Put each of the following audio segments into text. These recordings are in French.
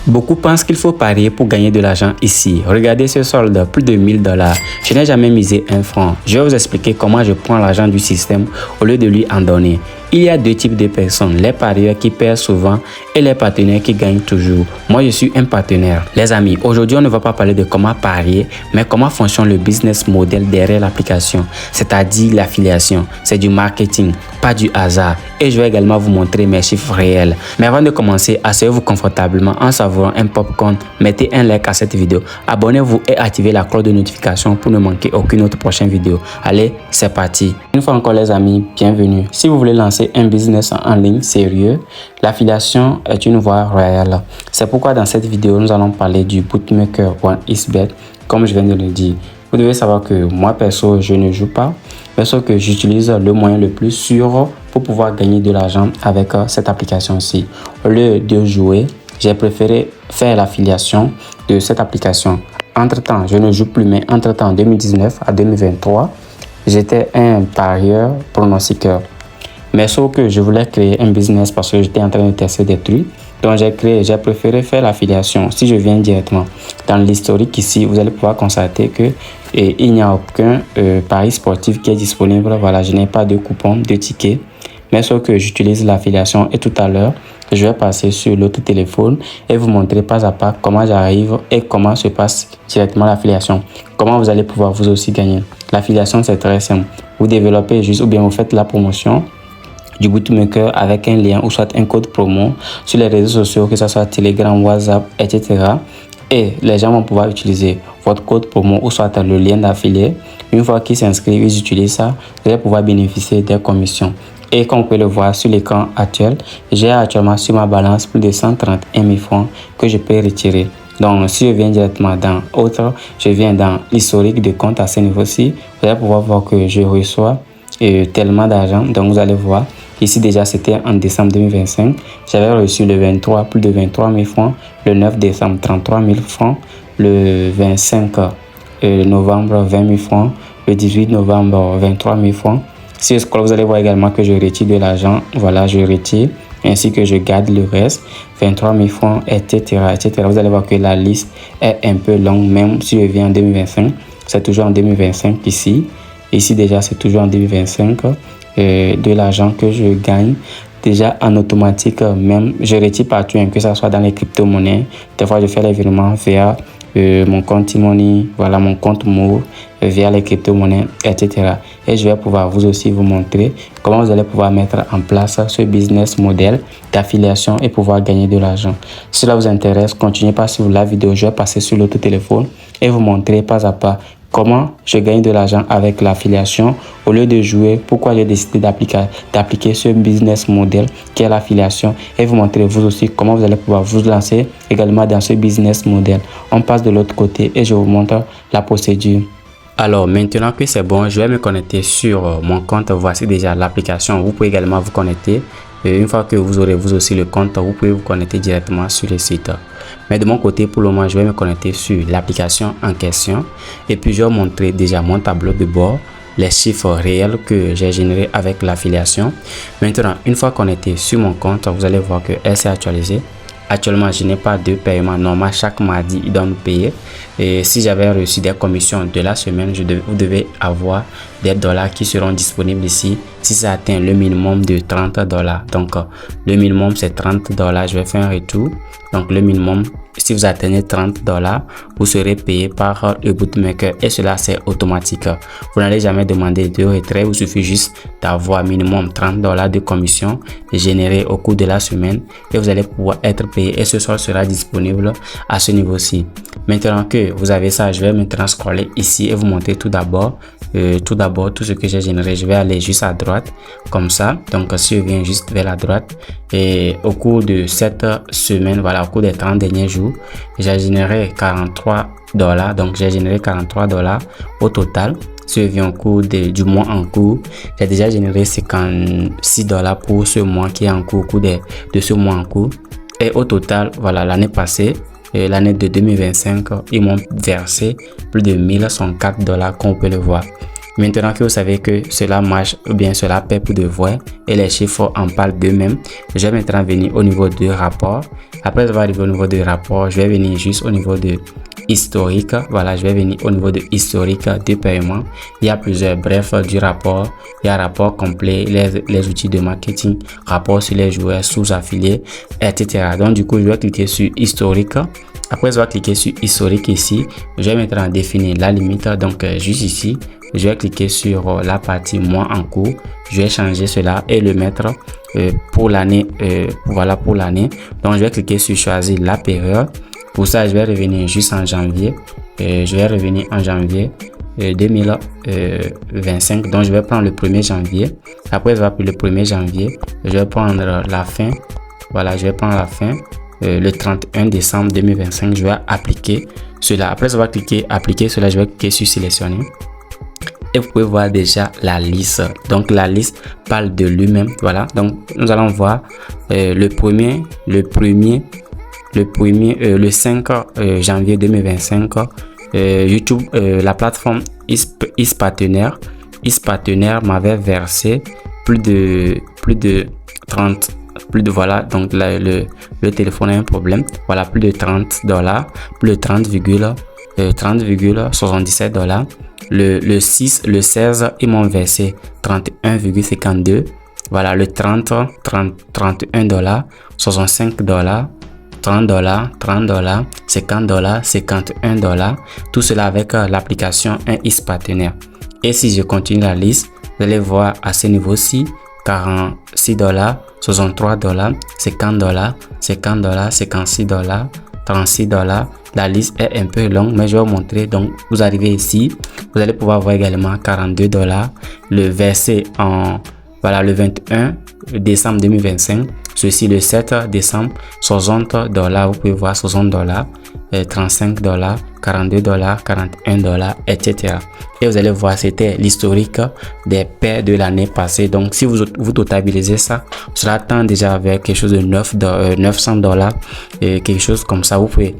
Beaucoup pensent qu'il faut parier pour gagner de l'argent ici. Regardez ce solde, plus de 1000 $. Je n'ai jamais misé un franc. Je vais vous expliquer comment je prends l'argent du système au lieu de lui en donner. Il y a deux types de personnes, les parieurs qui perdent souvent et les partenaires qui gagnent toujours. Moi, je suis un partenaire. Les amis, aujourd'hui, on ne va pas parler de comment parier, mais comment fonctionne le business model derrière l'application, c'est-à-dire l'affiliation. C'est du marketing, pas du hasard. Et je vais également vous montrer mes chiffres réels. Mais avant de commencer, asseyez-vous confortablement en savourant un popcorn, mettez un like à cette vidéo, abonnez-vous et activez la cloche de notification pour ne manquer aucune autre prochaine vidéo. Allez, c'est parti. Une fois encore les amis, bienvenue. Si vous voulez lancer un business en ligne sérieux, l'affiliation est une voie royale. C'est pourquoi dans cette vidéo, nous allons parler du bookmaker 1xBet, comme je viens de le dire. Vous devez savoir que moi, perso, je ne joue pas, mais sauf que j'utilise le moyen le plus sûr pour pouvoir gagner de l'argent avec cette application-ci. Au lieu de jouer, j'ai préféré faire l'affiliation de cette application. Entre-temps, je ne joue plus, mais entre-temps, 2019 à 2023, j'étais un parieur pronostiqueur. Mais sauf que je voulais créer un business parce que j'étais en train de tester des trucs. Donc j'ai préféré faire l'affiliation. Si je viens directement dans l'historique ici, vous allez pouvoir constater que il n'y a aucun pari sportif qui est disponible. Voilà, je n'ai pas de coupon, de ticket. Mais sauf que j'utilise l'affiliation et tout à l'heure, je vais passer sur l'autre téléphone et vous montrer pas à pas comment j'arrive et comment se passe directement l'affiliation. Comment vous allez pouvoir vous aussi gagner. L'affiliation, c'est très simple. Vous développez juste ou bien vous faites la promotion du bookmaker avec un lien ou soit un code promo sur les réseaux sociaux, que ce soit Telegram, WhatsApp, etc. Et les gens vont pouvoir utiliser votre code promo ou soit le lien d'affilié. Une fois qu'ils s'inscrivent, ils utilisent ça, vous allez pouvoir bénéficier des commissions. Et comme vous pouvez le voir sur l'écran actuel, j'ai actuellement sur ma balance plus de 131 000 francs que je peux retirer. Donc, si je viens directement dans autre, je viens dans l'historique de compte à ce niveau-ci, vous allez pouvoir voir que je reçois tellement d'argent. Donc, vous allez voir. Ici, déjà, c'était en décembre 2025. J'avais reçu le 23, plus de 23 000 francs. Le 9 décembre, 33 000 francs. Le 25 novembre, 20 000 francs. Le 18 novembre, 23 000 francs. Si je scrolle, vous allez voir également que je retire de l'argent. Voilà, je retire. Ainsi que je garde le reste. 23 000 francs, etc., etc. Vous allez voir que la liste est un peu longue, même si je viens en 2025. C'est toujours en 2025 ici. Ici, déjà, c'est toujours en 2025. De l'argent que je gagne déjà en automatique, même je retire partout, que ce soit dans les crypto-monnaies. Des fois je fais les virements via mon compte Money, voilà mon compte Move, via les crypto-monnaies, etc. Et je vais pouvoir vous aussi vous montrer comment vous allez pouvoir mettre en place ce business model d'affiliation et pouvoir gagner de l'argent. Si cela vous intéresse, continuez pas sur la vidéo, je vais passer sur l'autre téléphone et vous montrer pas à pas comment je gagne de l'argent avec l'affiliation au lieu de jouer. Pourquoi j'ai décidé d'appliquer ce business model qui est l'affiliation et vous montrer vous aussi comment vous allez pouvoir vous lancer également dans ce business model. On passe de l'autre côté et je vous montre la procédure. Alors maintenant que c'est bon, je vais me connecter sur mon compte. Voici déjà l'application. Vous pouvez également vous connecter. Et une fois que vous aurez vous aussi le compte, vous pouvez vous connecter directement sur le site. Mais de mon côté, pour le moment, je vais me connecter sur l'application en question. Et puis, je vais vous montrer déjà mon tableau de bord, les chiffres réels que j'ai générés avec l'affiliation. Maintenant, une fois connecté sur mon compte, vous allez voir qu'elle s'est actualisée. Actuellement, je n'ai pas de paiement normal. Chaque mardi, ils doivent nous payer. Et si j'avais reçu des commissions de la semaine, vous devez avoir des dollars qui seront disponibles ici si ça atteint le minimum de 30 $. Donc, le minimum, c'est 30 $. Je vais faire un retour. Donc, le minimum, si vous atteignez 30 $, vous serez payé par le bookmaker et cela, c'est automatique. Vous n'allez jamais demander de retrait. Il suffit juste d'avoir minimum 30 $ de commission générée au cours de la semaine et vous allez pouvoir être payé et ce soir sera disponible à ce niveau-ci. Maintenant que vous avez ça, je vais maintenant scroller ici et vous montrer tout d'abord tout ce que j'ai généré. Je vais aller juste à droite comme ça. Donc si je viens juste vers la droite et au cours de cette semaine, voilà, au cours des 30 derniers jours, j'ai généré 43 $. Donc j'ai généré 43 $ au total. Si je viens au cours du mois en cours, j'ai déjà généré 56 $ pour ce mois qui est en cours, au cours de ce mois en cours. Et au total, voilà, l'année passée, l'année de 2025, ils m'ont versé plus de 1104 $, comme vous pouvez le voir. Maintenant que vous savez que cela marche ou bien cela paie pour de vrai et les chiffres en parlent d'eux-mêmes, je vais maintenant venir au niveau de rapport. Après avoir arrivé au niveau de rapport, je vais venir juste au niveau de historique. Voilà, je vais venir au niveau de historique de paiement. Il y a plusieurs, bref, du rapport. Il y a rapport complet, les outils de marketing, rapport sur les joueurs, sous-affiliés, etc. Donc du coup, je vais cliquer sur historique. Après, je vais cliquer sur historique ici. Je vais maintenant définir la limite. Donc juste ici, je vais cliquer sur la partie mois en cours. Je vais changer cela et le mettre pour l'année. Voilà, pour l'année. Donc je vais cliquer sur choisir la période. Pour ça, je vais revenir juste en janvier. Je vais revenir en janvier 2025. Donc je vais prendre le 1er janvier. Après, je vais appuyer le 1er janvier. Je vais prendre la fin. Voilà, je vais prendre la fin. Le 31 décembre 2025. Je vais appliquer cela. Après, je vais cliquer appliquer cela. Je vais cliquer sur sélectionner. Et vous pouvez voir déjà la liste. Donc la liste parle de lui-même. Voilà. Donc nous allons voir le 5 janvier 2025. YouTube, la plateforme Ispartenaire m'avait versé plus de 30. Voilà, donc là, le téléphone a un problème. Voilà, plus de $30, plus de 30,77 $. Le 16, ils m'ont versé 31,52. Voilà, le 31 $, 65 $, 30 $, 50 $, 51 $. Tout cela avec l'application Ispartenaire. Et si je continue la liste, vous allez voir à ce niveau-ci, 46 $, 63 $, 50 $, 50 $, 56 $, 36 $. La liste est un peu longue, mais je vais vous montrer. Donc, vous arrivez ici, vous allez pouvoir voir également 42 $. Le verset voilà, le 21 décembre 2025. Ceci le 7 décembre, 60 $. Vous pouvez voir 60 $, 35 $, 42 $, 41 $, etc. Et vous allez voir, c'était l'historique des paies de l'année passée. Donc, si vous totalisez ça, cela attend déjà avec quelque chose de 900 $, quelque chose comme ça. Vous pouvez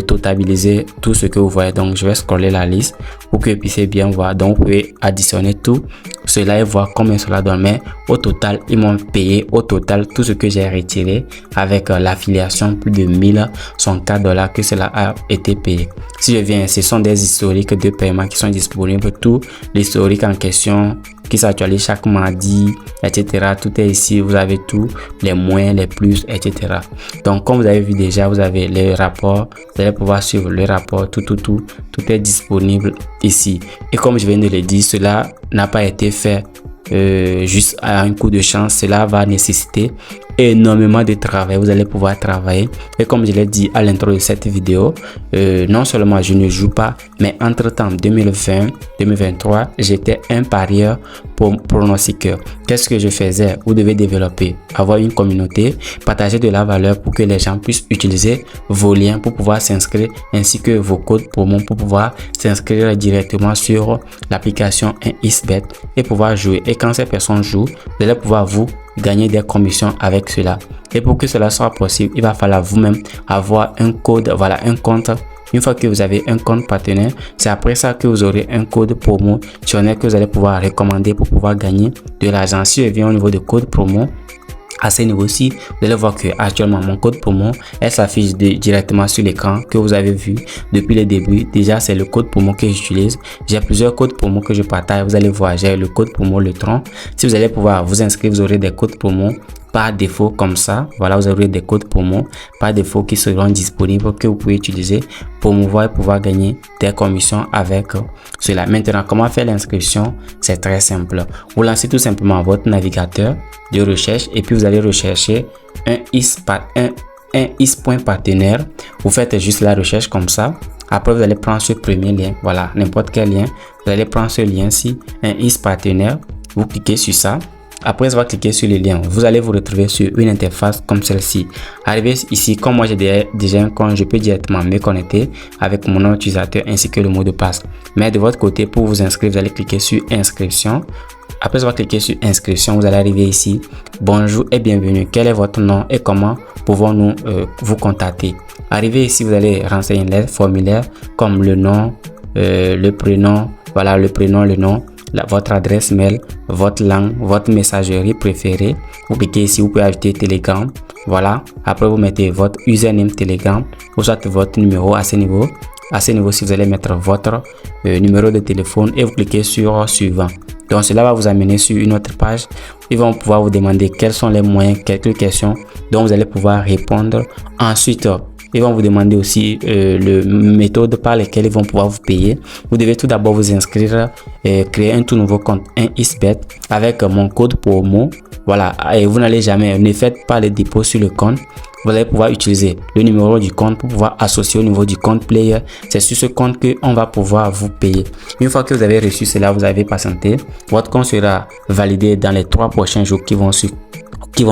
totaliser tout ce que vous voyez. Donc, je vais scroller la liste pour que vous puissiez bien voir. Donc, vous pouvez additionner tout cela et voir combien cela donne. Mais au total, ils m'ont payé au total tout ce que j'ai retiré avec l'affiliation, plus de 1104 $ que cela a été payé. Si je viens, ce sont des historiques de paiement qui sont disponibles. Tout l'historique en question qui s'actualise chaque mardi, etc. Tout est ici. Vous avez tout, les moins, les plus, etc. Donc, comme vous avez vu déjà, vous avez les rapports. Vous allez pouvoir suivre le rapport. Tout est disponible ici. Et comme je viens de le dire, cela n'a pas été fait juste à un coup de chance. Cela va nécessiter énormément de travail. Vous allez pouvoir travailler. Et comme je l'ai dit à l'intro de cette vidéo, non seulement je ne joue pas, mais entre temps 2020-2023, j'étais un parieur pronostiqueur. Qu'est-ce que je faisais? Vous devez développer, avoir une communauté, partager de la valeur pour que les gens puissent utiliser vos liens pour pouvoir s'inscrire, ainsi que vos codes promo pour pouvoir s'inscrire directement sur l'application Isbet et pouvoir jouer. Et quand ces personnes jouent, vous allez pouvoir vous gagner des commissions avec cela. Et pour que cela soit possible, il va falloir vous-même avoir un code, voilà, un compte. Une fois que vous avez un compte partenaire, c'est après ça que vous aurez un code promotionnel que vous allez pouvoir recommander pour pouvoir gagner de l'argent. Si je viens au niveau de code promo, à ce niveau-ci, vous allez voir que actuellement mon code promo, elle s'affiche directement sur l'écran que vous avez vu depuis le début. Déjà, c'est le code promo que j'utilise. J'ai plusieurs codes promo que je partage. Vous allez voir, j'ai le code promo le tronc. Si vous allez pouvoir vous inscrire, vous aurez des codes promo par défaut comme ça. Voilà, vous aurez des codes promo par défaut qui seront disponibles que vous pouvez utiliser pour promouvoir et pouvoir gagner des commissions avec cela. Maintenant, comment faire l'inscription? C'est très simple. Vous lancez tout simplement votre navigateur de recherche et puis vous allez rechercher un is.partenaire. Vous faites juste la recherche comme ça. Après, vous allez prendre ce premier lien. Voilà, n'importe quel lien. Vous allez prendre ce lien-ci, un Ispartenaire. Vous cliquez sur ça. Après avoir cliqué sur le lien, vous allez vous retrouver sur une interface comme celle-ci. Arrivé ici, comme moi j'ai déjà un compte, je peux directement me connecter avec mon nom utilisateur ainsi que le mot de passe. Mais de votre côté, pour vous inscrire, vous allez cliquer sur inscription. Après avoir cliqué sur inscription, vous allez arriver ici. Bonjour et bienvenue. Quel est votre nom et comment pouvons-nous vous contacter? Arrivé ici, vous allez renseigner les formulaires comme le nom, le prénom, voilà le prénom, le nom, votre adresse mail, votre langue, votre messagerie préférée. Vous cliquez ici, vous pouvez ajouter Telegram. Voilà. Après, vous mettez votre username Telegram ou soit votre numéro à ce niveau. À ce niveau, si vous allez mettre votre numéro de téléphone et vous cliquez sur suivant. Donc, cela va vous amener sur une autre page. Ils vont pouvoir vous demander quels sont les moyens, quelques questions dont vous allez pouvoir répondre. Ensuite, ils vont vous demander aussi le méthode par lesquelles ils vont pouvoir vous payer. Vous devez tout d'abord vous inscrire et créer un tout nouveau compte, un XBET avec mon code promo. Voilà, et vous n'allez jamais, ne faites pas les dépôts sur le compte. Vous allez pouvoir utiliser le numéro du compte pour pouvoir associer au niveau du compte player. C'est sur ce compte qu'on va pouvoir vous payer. Une fois que vous avez reçu cela, vous avez patienté. Votre compte sera validé dans les 3 prochains jours qui vont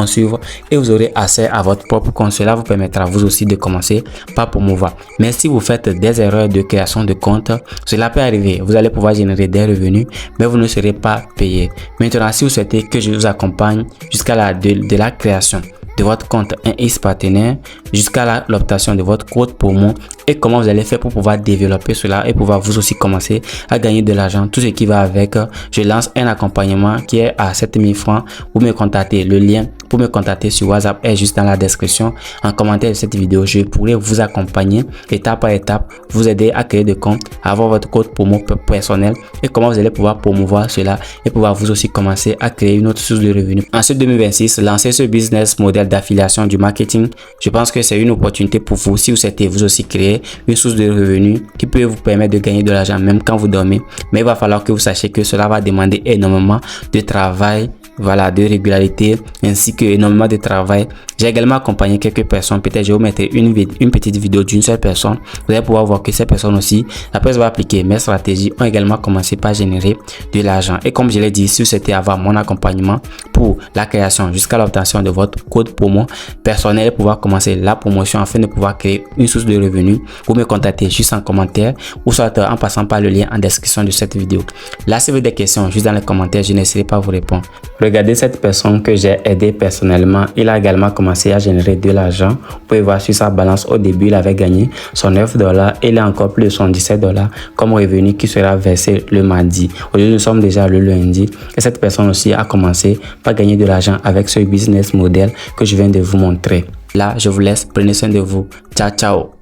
suivre et vous aurez accès à votre propre compte. Cela vous permettra vous aussi de commencer par promouvoir. Mais si vous faites des erreurs de création de compte, cela peut arriver. Vous allez pouvoir générer des revenus, mais vous ne serez pas payé. Maintenant, si vous souhaitez que je vous accompagne jusqu'à de la création de votre compte 1x partenaire jusqu'à l'obtention de votre code promo et comment vous allez faire pour pouvoir développer cela et pouvoir vous aussi commencer à gagner de l'argent, tout ce qui va avec, je lance un accompagnement qui est à 7000 francs. Vous me contactez, le lien pour me contacter sur WhatsApp est juste dans la description. En commentaire de cette vidéo, je pourrai vous accompagner étape par étape, vous aider à créer des comptes, à avoir votre code promo personnel et comment vous allez pouvoir promouvoir cela et pouvoir vous aussi commencer à créer une autre source de revenus. En ce 2026, lancer ce business model d'affiliation du marketing, je pense que c'est une opportunité pour vous si vous souhaitez vous aussi créer une source de revenus qui peut vous permettre de gagner de l'argent même quand vous dormez. Mais il va falloir que vous sachiez que cela va demander énormément de travail, voilà, de régularité ainsi que énormément de travail. J'ai également accompagné quelques personnes. Peut-être je vais vous mettre une petite vidéo d'une seule personne. Vous allez pouvoir voir que ces personnes aussi, après avoir appliqué mes stratégies, ont également commencé par générer de l'argent. Et comme je l'ai dit, si vous souhaitez avoir mon accompagnement pour la création jusqu'à l'obtention de votre code promo personnel, pouvoir commencer la promotion afin de pouvoir créer une source de revenus, vous me contactez juste en commentaire ou soit en passant par le lien en description de cette vidéo. Là, si vous avez des questions, juste dans les commentaires, je n'essaierai pas à vous répondre. Regardez cette personne que j'ai aidé personnellement. Il a également commencé à générer de l'argent. Vous pouvez voir sur sa balance au début, il avait gagné son $9 et il a encore plus de son $17 comme revenu qui sera versé le mardi. Aujourd'hui, nous sommes déjà le lundi et cette personne aussi a commencé par gagner de l'argent avec ce business model que je viens de vous montrer. Là, je vous laisse. Prenez soin de vous. Ciao, ciao.